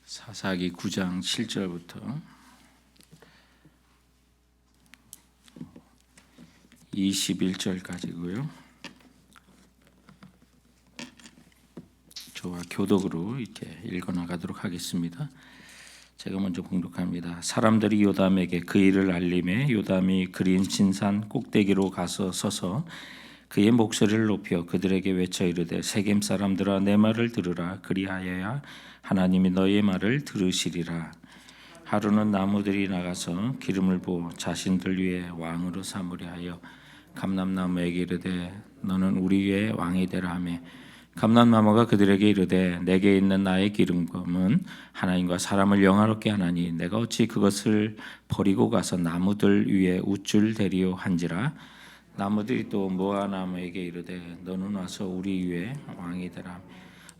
사사기 9장 7절부터 21절까지고요. 저와 교독으로 이렇게 읽어나가도록 하겠습니다. 제가 먼저 봉독합니다. 사람들이 요담에게 그 일을 알림해 요담이 그린 진산 꼭대기로 가서 서서 그의 목소리를 높여 그들에게 외쳐 이르되 세겜 사람들아 내 말을 들으라. 그리하여야 하나님이 너희의 말을 들으시리라. 하루는 나무들이 나가서 기름을 부어 자신들 위에 왕으로 삼으려 하여 감람나무에게 이르되 너는 우리 위에 왕이 되라 하며 감람나무가 그들에게 이르되 내게 있는 나의 기름감은 하나님과 사람을 영화롭게 하나니 내가 어찌 그것을 버리고 가서 나무들 위에 우쭐 대리오 한지라. 나무들이 또 무화과나무에게 이르되 너는 와서 우리 위에 왕이 되라.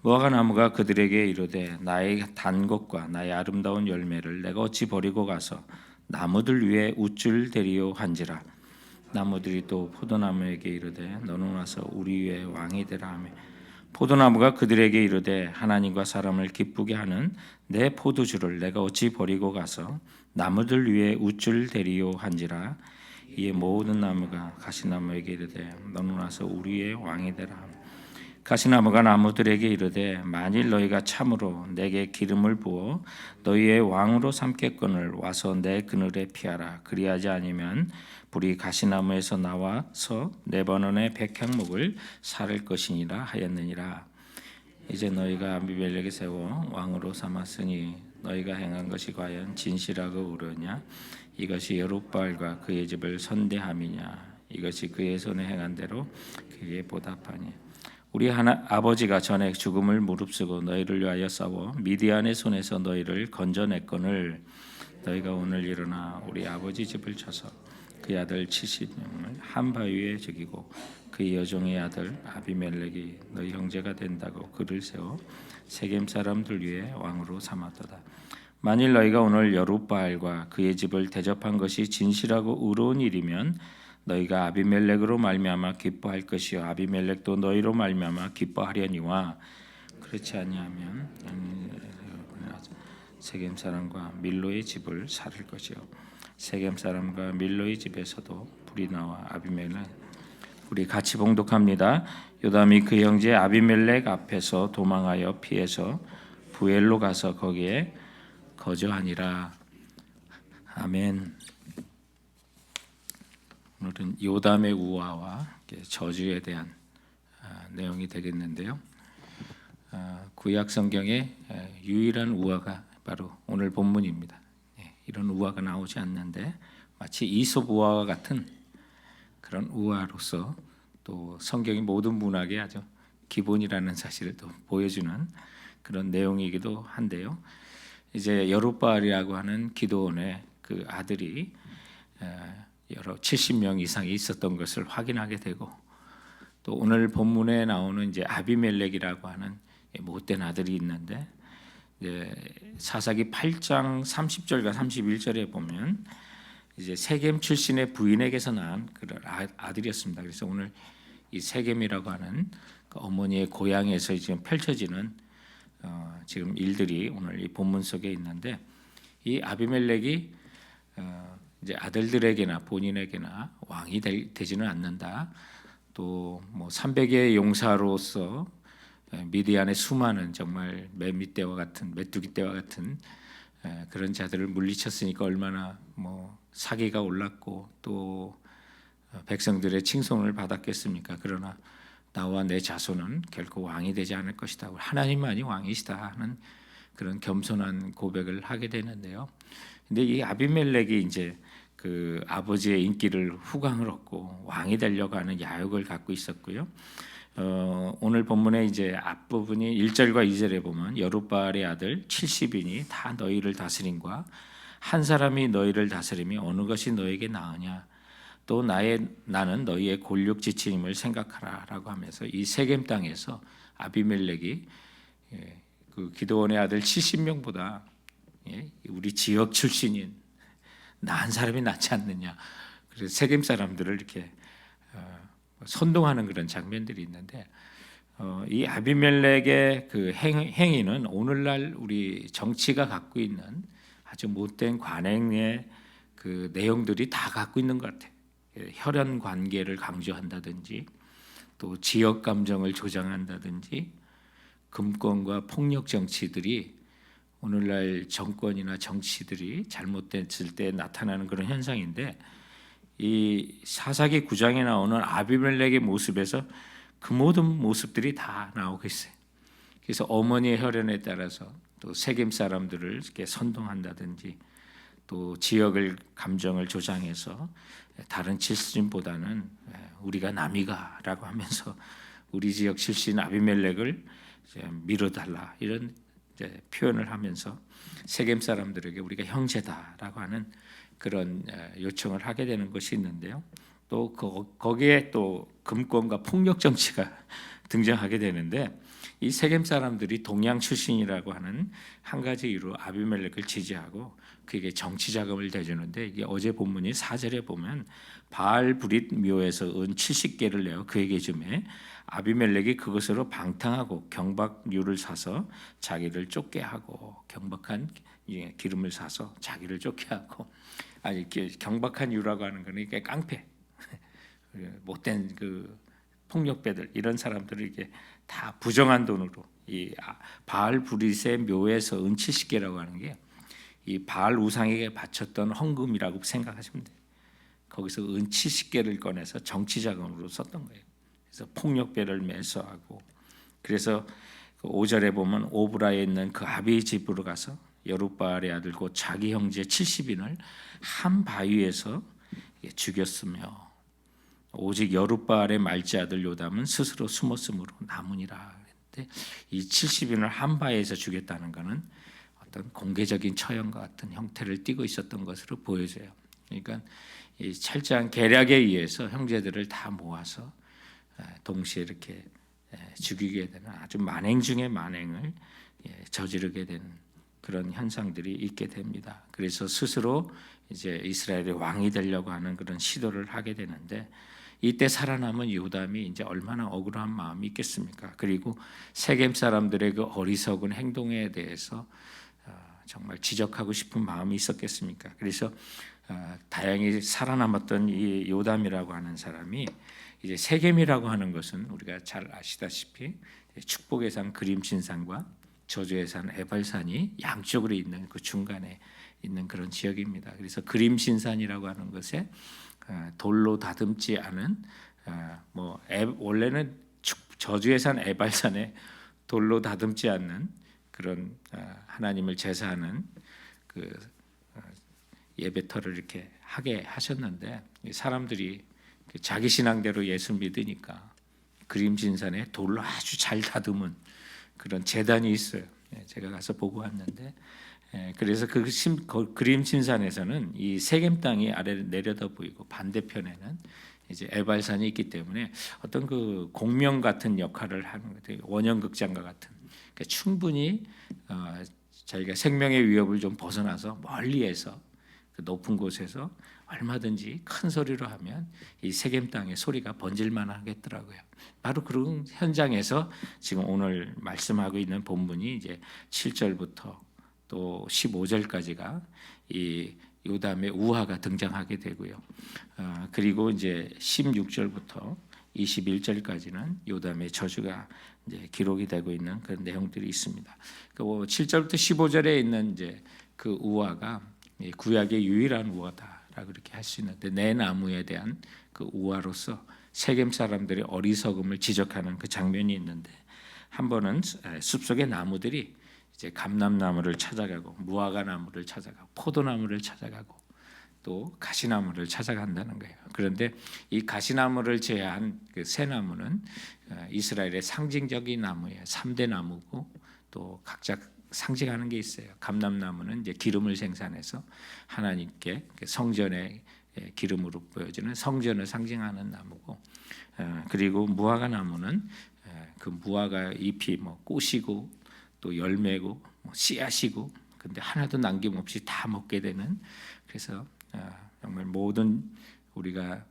무화과나무가 그들에게 이르되 나의 단 것과 나의 아름다운 열매를 내가 어찌 버리고 가서 나무들 위에 우쭐 대리오 한지라. 나무들이 또 포도나무에게 이르되 너는 와서 우리 위에 왕이 되라 하며 포도나무가 그들에게 이르되 하나님과 사람을 기쁘게 하는 내 포도주를 내가 어찌 버리고 가서 나무들 위에 우쭐 대리오 한지라. 이에 모든 나무가 가시나무에게 이르되 너는 와서 우리의 왕이 되라. 가시나무가 나무들에게 이르되 만일 너희가 참으로 내게 기름을 부어 너희의 왕으로 삼겠거늘 와서 내 그늘에 피하라. 그리하지 아니면 불이 가시나무에서 나와서 레바논의 백향목을 사를 것이니라 하였느니라. 이제 너희가 아비멜렉을 세워 왕으로 삼았으니 너희가 행한 것이 과연 진실하고 옳으냐? 이것이 여룻바알과 그의 집을 선대함이냐? 이것이 그의 손에 행한 대로 그에게 보답하니. 우리 아버지가 전에 죽음을 무릅쓰고 너희를 위하여 싸워 미디안의 손에서 너희를 건져냈거늘 너희가 오늘 일어나 우리 아버지 집을 쳐서 그의 아들 70명을 한 바위에 죽이고 그의 여종의 아들 아비멜렉이 너희 형제가 된다고 그를 세워 세겜 사람들 위에 왕으로 삼았도다. 만일 너희가 오늘 여룻바알과 그의 집을 대접한 것이 진실하고 의로운 일이면 너희가 아비멜렉으로 말미암아 기뻐할 것이요 아비멜렉도 너희로 말미암아 기뻐하려니와 그렇지 아니하면 세겜 사람과 밀로의 집을 살을 것이요 세겜 사람과 밀로의 집에서도 불이 나와 아비멜렉. 우리 같이 봉독합니다. 요담이 그 형제 아비멜렉 앞에서 도망하여 피해서 부엘로 가서 거기에 거주하니라. 아멘. 오늘은 요담의 우화와 저주에 대한 내용이 되겠는데요. 구약 성경의 유일한 우화가 바로 오늘 본문입니다. 이런 우화가 나오지 않는데 마치 이솝 우화와 같은 그런 우화로서 또 성경의 모든 문학의 아주 기본이라는 사실을 또 보여주는 그런 내용이기도 한데요. 이제 여룻바알이라고 하는 기드온의 그 아들이 여러 70명 이상이 있었던 것을 확인하게 되고 또 오늘 본문에 나오는 이제 아비멜렉이라고 하는 못된 아들이 있는데 이제 사사기 8장 30절과 31절에 보면 이제 세겜 출신의 부인에게서 낳은 그런 아들이었습니다. 그래서 오늘 이 세겜이라고 하는 그 어머니의 고향에서 지금 펼쳐지는 지금 일들이 오늘 이 본문 속에 있는데 이 아비멜렉이 이제 아들들에게나 본인에게나 왕이 되지는 않는다. 또 뭐 300의 용사로서 미디안의 수많은 정말 메뚜기떼와 같은 그런 자들을 물리쳤으니까 얼마나 뭐 사기가 올랐고 또 백성들의 칭송을 받았겠습니까? 그러나 나와 내 자손은 결코 왕이 되지 않을 것이다. 하나님만이 왕이시다 하는 그런 겸손한 고백을 하게 되는데요. 근데 이 아비멜렉이 이제 그 아버지의 인기를 후광을 얻고 왕이 되려고 하는 야욕을 갖고 있었고요. 오늘 본문의 이제 앞부분이 1절과 2절에 보면 여룻바알의 아들 70인이 다 너희를 다스림과 한 사람이 너희를 다스림이 어느 것이 너에게 나으냐 또 나는 너희의 골육 지침임을 생각하라라고 하면서 이 세겜 땅에서 아비멜렉이 그 기드온의 아들 70명보다 우리 지역 출신인 나은 사람이 낫지 않느냐. 그래서 세겜 사람들을 이렇게 선동하는 그런 장면들이 있는데 이 아비멜렉의 그 행위는 오늘날 우리 정치가 갖고 있는 아주 못된 관행의 그 내용들이 다 갖고 있는 것 같아요. 혈연 관계를 강조한다든지, 또 지역 감정을 조장한다든지, 금권과 폭력 정치들이 오늘날 정권이나 정치들이 잘못됐을 때 나타나는 그런 현상인데, 이 사사기 9장에 나오는 아비멜렉의 모습에서 그 모든 모습들이 다 나오고 있어요. 그래서 어머니의 혈연에 따라서 또 세겜 사람들을 이렇게 선동한다든지, 또 지역을 감정을 조장해서 다른 출신보다는 우리가 남이가라고 하면서 우리 지역 출신 아비멜렉을 밀어달라 이런 표현을 하면서 세겜 사람들에게 우리가 형제다라고 하는 그런 요청을 하게 되는 것이 있는데요. 또 거기에 또 금권과 폭력 정치가 등장하게 되는데, 이 세겜 사람들이 동양 출신이라고 하는 한 가지 이유로 아비멜렉을 지지하고 그에게 정치 자금을 대주는데, 이게 어제 본문이 4절에 보면 바알 브릿 묘에서 은 70개를 내어 그에게 주매 아비멜렉이 그것으로 방탕하고 경박류를 사서 자기를 쫓게 하고, 경박한 기름을 사서 자기를 쫓게 하고, 아니 경박한 유라고 하는 거는 이게 깡패 못된 그 폭력배들, 이런 사람들을 이게 다 부정한 돈으로 이 바알 브릿의 묘에서 은 70개라고 하는 게 이 바알 우상에게 바쳤던 헌금이라고 생각하시면 돼요. 거기서 은 70개를 꺼내서 정치 자금으로 썼던 거예요. 그래서 폭력배를 매수하고, 그래서 5절에 보면 오브라에 있는 그 아비의 집으로 가서 여룻바알의 아들 곧 자기 형제 70인을 한 바위에서 죽였으며, 오직 여룻바알의 말지 아들 요담은 스스로 숨었으므로 남으니라. 그랬는데 이 70인을 한 바위에서 죽였다는 것은 어떤 공개적인 처형과 같은 형태를 띠고 있었던 것으로 보여져요. 그러니까 이 철저한 계략에 의해서 형제들을 다 모아서 동시에 이렇게 죽이게 되는 아주 만행 중의 만행을 저지르게 되는 그런 현상들이 있게 됩니다. 그래서 스스로 이제 이스라엘의 왕이 되려고 하는 그런 시도를 하게 되는데, 이때 살아남은 요담이 이제 얼마나 억울한 마음이 있겠습니까? 그리고 세겜 사람들의 그 어리석은 행동에 대해서 정말 지적하고 싶은 마음이 있었겠습니까? 그래서 다행히 살아남았던 이 요담이라고 하는 사람이, 이제 세겜이라고 하는 것은 우리가 잘 아시다시피 축복의 산 그림신산과 저주의 산 에발산이 양쪽으로 있는 그 중간에 있는 그런 지역입니다. 그래서 그림신산이라고 하는 것에 돌로 다듬지 않은 원래는 저주의 산 에발산에 돌로 다듬지 않는 그런 하나님을 제사하는 그 예배터를 이렇게 하게 하셨는데, 사람들이 자기 신앙대로 예수 믿으니까 그림신산에 돌로 아주 잘 다듬은 그런 제단이 있어요. 제가 가서 보고 왔는데, 그래서 그 그림신산에서는 이 세겜 땅이 아래로 내려다 보이고 반대편에는 이제 에발산이 있기 때문에 어떤 그 공명 같은 역할을 하는 거예요. 원형극장과 같은. 그러니까 충분히 자기가 생명의 위협을 좀 벗어나서 멀리에서 그 높은 곳에서 얼마든지 큰 소리로 하면 이 세겜 땅의 소리가 번질만 하겠더라고요. 바로 그런 현장에서 지금 오늘 말씀하고 있는 본문이 이제 7절부터 또 15절까지가 이 요담의 우화가 등장하게 되고요. 그리고 이제 16절부터 21절까지는 요담의 저주가 이제 기록이 되고 있는 그런 내용들이 있습니다. 그 7절부터 15절에 있는 이제 그 우화가 구약의 유일한 우화다라고 그렇게 할 수 있는데, 내 나무에 대한 그 우화로서 세겜 사람들의 어리석음을 지적하는 그 장면이 있는데, 한 번은 숲속의 나무들이 이제 감람나무를 찾아가고 무화과 나무를 찾아가고 포도나무를 찾아가고 또 가시나무를 찾아간다는 거예요. 그런데 이 가시나무를 제외한 그 세 나무는 이스라엘의 상징적인 나무예요. 3대 나무고 또 각자 상징하는 게 있어요. 감람나무는 이제 기름을 생산해서 하나님께 성전의 기름으로 보여지는 성전을 상징하는 나무고, 그리고 무화과 나무는 그 무화과 잎이 꽃이고 또 열매고 씨앗이고, 근데 하나도 남김없이 다 먹게 되는, 그래서 정말 모든 우리가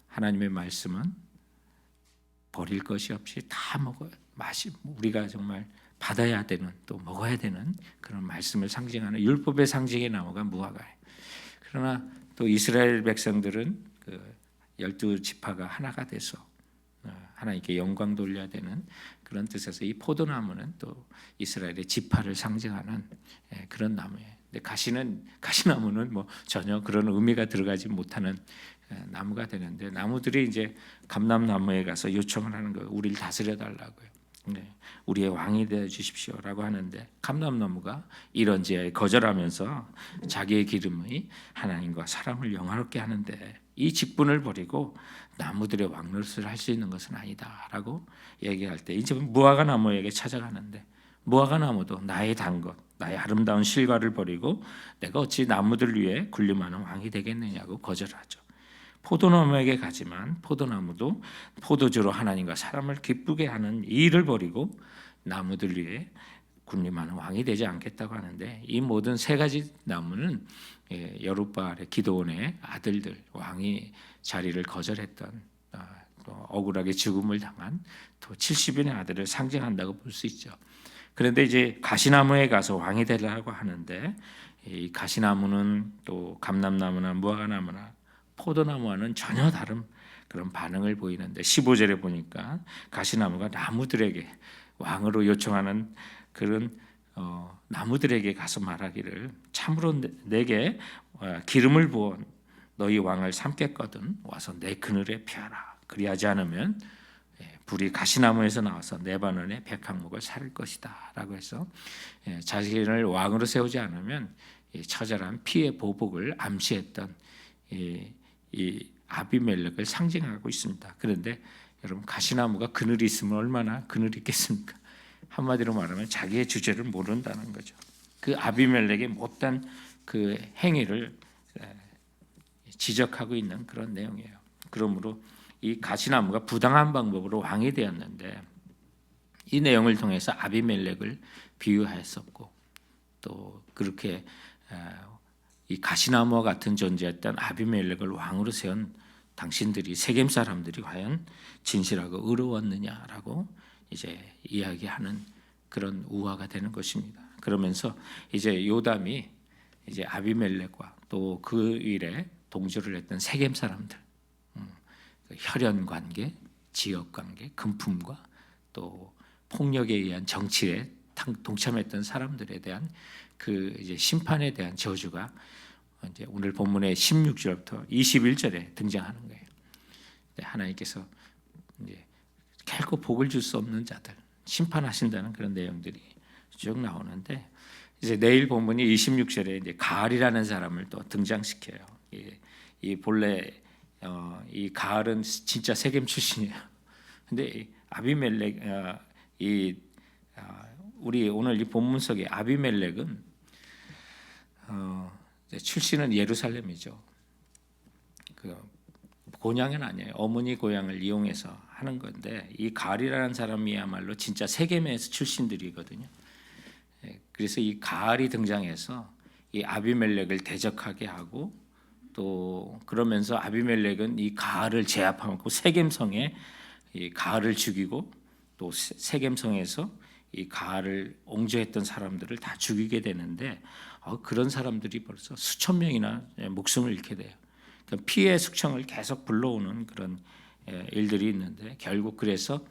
하나님의 말씀은 버릴 것이 없이 다 먹어 우리가 정말 받아야 되는 또 먹어야 되는 그런 말씀을 상징하는 율법의 상징의 나무가 무화과예요. 그러나 또 이스라엘 백성들은 그 12지파가 하나가 돼서 하나님께 영광 돌려야 되는 그런 뜻에서 이 포도나무는 또 이스라엘의 지파를 상징하는 그런 나무예요. 근데 가시나무는 뭐 전혀 그런 의미가 들어가지 못하는 나무가 되는데, 나무들이 이제 감람나무에 가서 요청을 하는 거예요. 우리를 다스려 달라고요. 우리의 왕이 되어 주십시오라고 하는데, 감람나무가 이런 제에 거절하면서 자기의 기름의 하나님과 사람을 영화롭게 하는데, 이 직분을 버리고 나무들의 왕노릇을 할 수 있는 것은 아니다라고 얘기할 때 이제 무화과 나무에게 찾아가는데, 무화과 나무도 나의 단 것, 나의 아름다운 실과를 버리고 내가 어찌 나무들 위에 군림하는 왕이 되겠느냐고 거절하죠. 포도나무에게 가지만 포도나무도 포도주로 하나님과 사람을 기쁘게 하는 이 일을 버리고 나무들 위에 군림하는 왕이 되지 않겠다고 하는데, 이 모든 세 가지 나무는 여룻바알의 기드온의 아들들, 왕이 자리를 거절했던 억울하게 죽음을 당한 또 70인의 아들을 상징한다고 볼 수 있죠. 그런데 이제 가시나무에 가서 왕이 되려고 하는데, 이 가시나무는 또 감람나무나 무화과나무나 포도나무와는 전혀 다른 그런 반응을 보이는데, 15절에 보니까 가시나무가 나무들에게 왕으로 요청하는 그런 나무들에게 가서 말하기를, 참으로 내게 기름을 부어 너희 왕을 삼겠거든 와서 내 그늘에 피하라. 그리하지 않으면 불이 가시나무에서 나와서 레바논의 백항목을 살릴 것이다 라고 해서 자신을 왕으로 세우지 않으면 처절한 피의 보복을 암시했던 이 아비멜렉을 상징하고 있습니다. 그런데 여러분, 가시나무가 그늘이 있으면 얼마나 그늘이 있겠습니까? 한마디로 말하면 자기의 주제를 모른다는 거죠. 그 아비멜렉의 못된 그 행위를 지적하고 있는 그런 내용이에요. 그러므로 이 가시나무가 부당한 방법으로 왕이 되었는데, 이 내용을 통해서 아비멜렉을 비유하였었고, 또 그렇게 이 가시나무와 같은 존재였던 아비멜렉을 왕으로 세운 당신들이, 세겜 사람들이 과연 진실하고 의로웠느냐라고 이제 이야기하는 그런 우화가 되는 것입니다. 그러면서 이제 요담이 이제 아비멜렉과 또 그 일에 동조를 했던 세겜 사람들, 혈연 관계, 지역 관계, 금품과 또 폭력에 의한 정치에 동참했던 사람들에 대한 그 이제 심판에 대한 저주가 이제 오늘 본문의 16절부터 21절에 등장하는 거예요. 하나님께서 이제 결코 복을 줄 수 없는 자들 심판하신다는 그런 내용들이 쭉 나오는데, 이제 내일 본문이 26절에 이제 가알이라는 사람을 또 등장시켜요. 이 본래 이 가알은 진짜 세겜 출신이에요. 근데 아비멜렉 우리 오늘 이 본문 속에 아비멜렉은 출신은 예루살렘이죠. 그 고향은 아니에요. 어머니 고향을 이용해서 하는 건데, 이 가알이라는 사람이야말로 진짜 세겜에서 출신들이거든요. 그래서 이 가알이 등장해서 이 아비멜렉을 대적하게 하고, 또 그러면서 아비멜렉은 이 가알을 제압하고 세겜성에 이 가알을 죽이고, 또 세겜성에서 이 가알을 옹조했던 사람들을 다 죽이게 되는데, 그런 사람들이 벌써 수천 명이나 목숨을 잃게 돼요. 그러니까 피해 숙청을 계속 불러오는 그런 일들이 있는데, 결국 그래서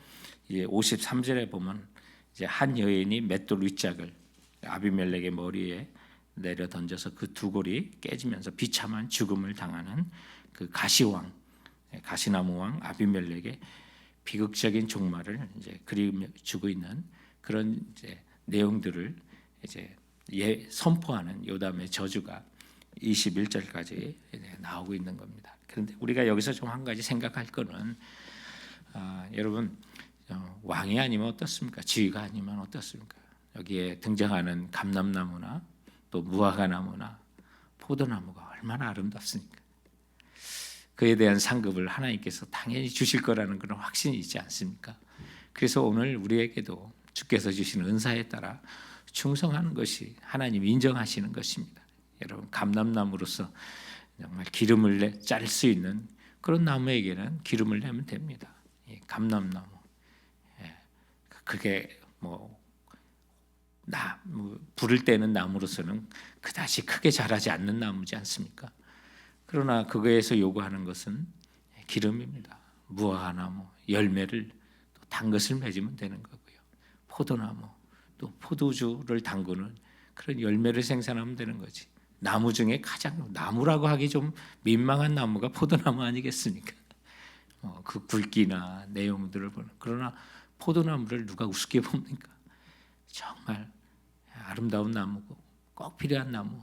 이제 53절에 보면 이제 한 여인이 맷돌 윗짝을 아비멜렉의 머리에 내려 던져서 그 두 골이 깨지면서 비참한 죽음을 당하는 그 가시나무 왕 아비멜렉의 비극적인 종말을 이제 그려주고 있는 그런 이제 내용들을 이제 선포하는 요담의 저주가 21절까지 나오고 있는 겁니다. 그런데 우리가 여기서 좀 한 가지 생각할 거는, 여러분, 왕이 아니면 어떻습니까? 지위가 아니면 어떻습니까? 여기에 등장하는 감람나무나 또 무화과나무나 포도나무가 얼마나 아름답습니까? 그에 대한 상급을 하나님께서 당연히 주실 거라는 그런 확신이 있지 않습니까? 그래서 오늘 우리에게도 주께서 주시는 은사에 따라 충성하는 것이 하나님 인정하시는 것입니다. 여러분, 감람나무로서 정말 기름을 짤 수 있는 그런 나무에게는 기름을 내면 됩니다. 감람나무, 그게 불을 떼는 나무로서는 그다지 크게 자라지 않는 나무지 않습니까? 그러나 그거에서 요구하는 것은 기름입니다. 무화과나무 열매를 또 단 것을 맺으면 되는 거고요. 포도나무 또 포도주를 담그는 그런 열매를 생산하면 되는 거지. 나무 중에 가장 나무라고 하기 좀 민망한 나무가 포도나무 아니겠습니까? 그 굵기나 내용들을 보는. 그러나 포도나무를 누가 우습게 봅니까? 정말 아름다운 나무고 꼭 필요한 나무.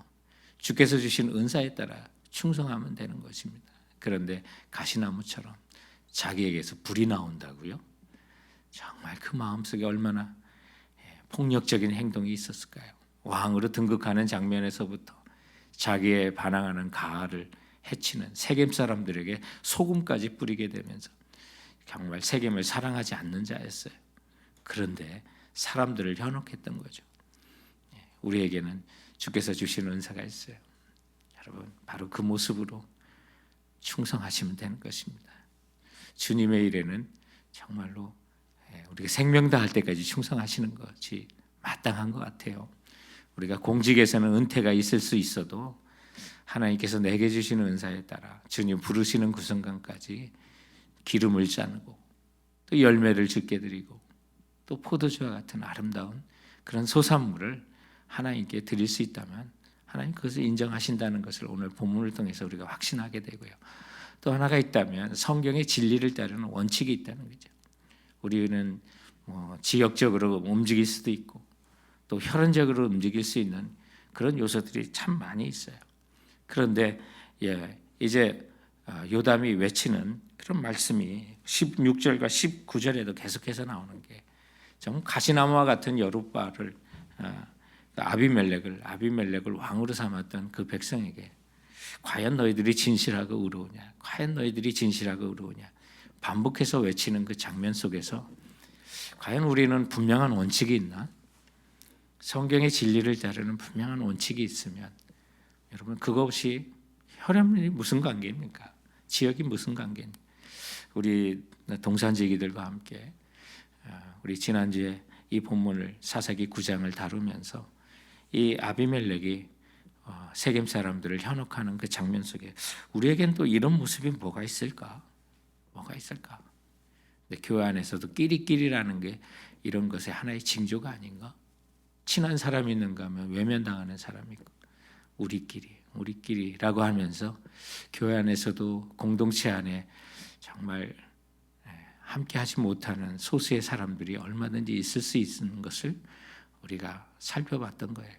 주께서 주신 은사에 따라 충성하면 되는 것입니다. 그런데 가시나무처럼 자기에게서 불이 나온다고요? 정말 그 마음속에 얼마나 폭력적인 행동이 있었을까요? 왕으로 등극하는 장면에서부터 자기에 반항하는 가하를 해치는 세겜 사람들에게 소금까지 뿌리게 되면서 정말 세겜을 사랑하지 않는 자였어요. 그런데 사람들을 현혹했던 거죠. 우리에게는 주께서 주시는 은사가 있어요. 여러분, 바로 그 모습으로 충성하시면 되는 것입니다. 주님의 일에는 정말로 우리가 생명 다할 때까지 충성하시는 것이 마땅한 것 같아요. 우리가 공직에서는 은퇴가 있을 수 있어도 하나님께서 내게 주시는 은사에 따라 주님 부르시는 그 순간까지 기름을 짜고 또 열매를 죽게 드리고 또 포도주와 같은 아름다운 그런 소산물을 하나님께 드릴 수 있다면 하나님 그것을 인정하신다는 것을 오늘 본문을 통해서 우리가 확신하게 되고요. 또 하나가 있다면 성경의 진리를 따르는 원칙이 있다는 거죠. 우리는 지역적으로 움직일 수도 있고 또 혈연적으로 움직일 수 있는 그런 요소들이 참 많이 있어요. 그런데 이제 요담이 외치는 그런 말씀이 16절과 19절에도 계속해서 나오는 게 정말 가시나무와 같은 여룻바를 아비멜렉을 왕으로 삼았던 그 백성에게 과연 너희들이 진실하고 의로우냐? 과연 너희들이 진실하고 의로우냐? 반복해서 외치는 그 장면 속에서 과연 우리는 분명한 원칙이 있나? 성경의 진리를 따르는 분명한 원칙이 있으면 여러분 그거 없이 혈연이 무슨 관계입니까? 지역이 무슨 관계입니까? 우리 동산지기들과 함께 우리 지난주에 이 본문을 사사기 9장을 다루면서 이 아비멜렉이 세겜 사람들을 현혹하는 그 장면 속에 우리에겐 또 이런 모습이 뭐가 있을까? 뭐가 있을까? 근데 교회 안에서도 끼리끼리라는 게 이런 것의 하나의 징조가 아닌가? 친한 사람이 있는가 하면 외면당하는 사람이 있고 우리끼리라고 하면서 교회 안에서도 공동체 안에 정말 함께 하지 못하는 소수의 사람들이 얼마든지 있을 수 있는 것을 우리가 살펴봤던 거예요.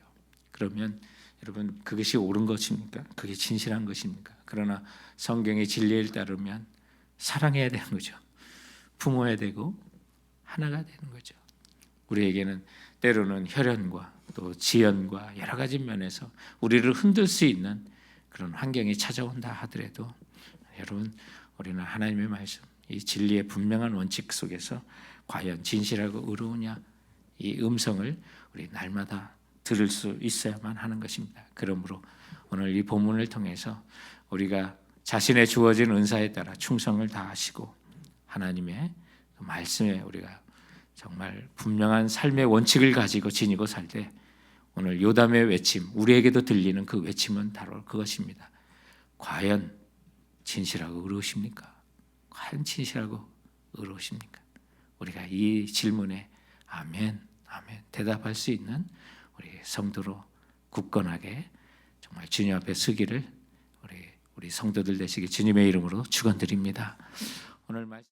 그러면 여러분 그것이 옳은 것입니까? 그게 진실한 것입니까? 그러나 성경의 진리를 따르면 사랑해야 되는 거죠. 부모해야 되고 하나가 되는 거죠. 우리에게는 때로는 혈연과 또 지연과 여러 가지 면에서 우리를 흔들 수 있는 그런 환경이 찾아온다 하더라도 여러분 우리는 하나님의 말씀 이 진리의 분명한 원칙 속에서 과연 진실하고 의로우냐 이 음성을 우리 날마다 들을 수 있어야만 하는 것입니다. 그러므로 오늘 이 본문을 통해서 우리가 자신의 주어진 은사에 따라 충성을 다하시고 하나님의 말씀에 우리가 정말 분명한 삶의 원칙을 가지고 지니고 살 때 오늘 요담의 외침 우리에게도 들리는 그 외침은 바로 그것입니다. 과연 진실하고 의로우십니까? 과연 진실하고 의로우십니까? 우리가 이 질문에 아멘 대답할 수 있는 우리 성도로 굳건하게 정말 주님 앞에 서기를 우리 성도들 되시기 주님의 이름으로 축원드립니다. 오늘 말씀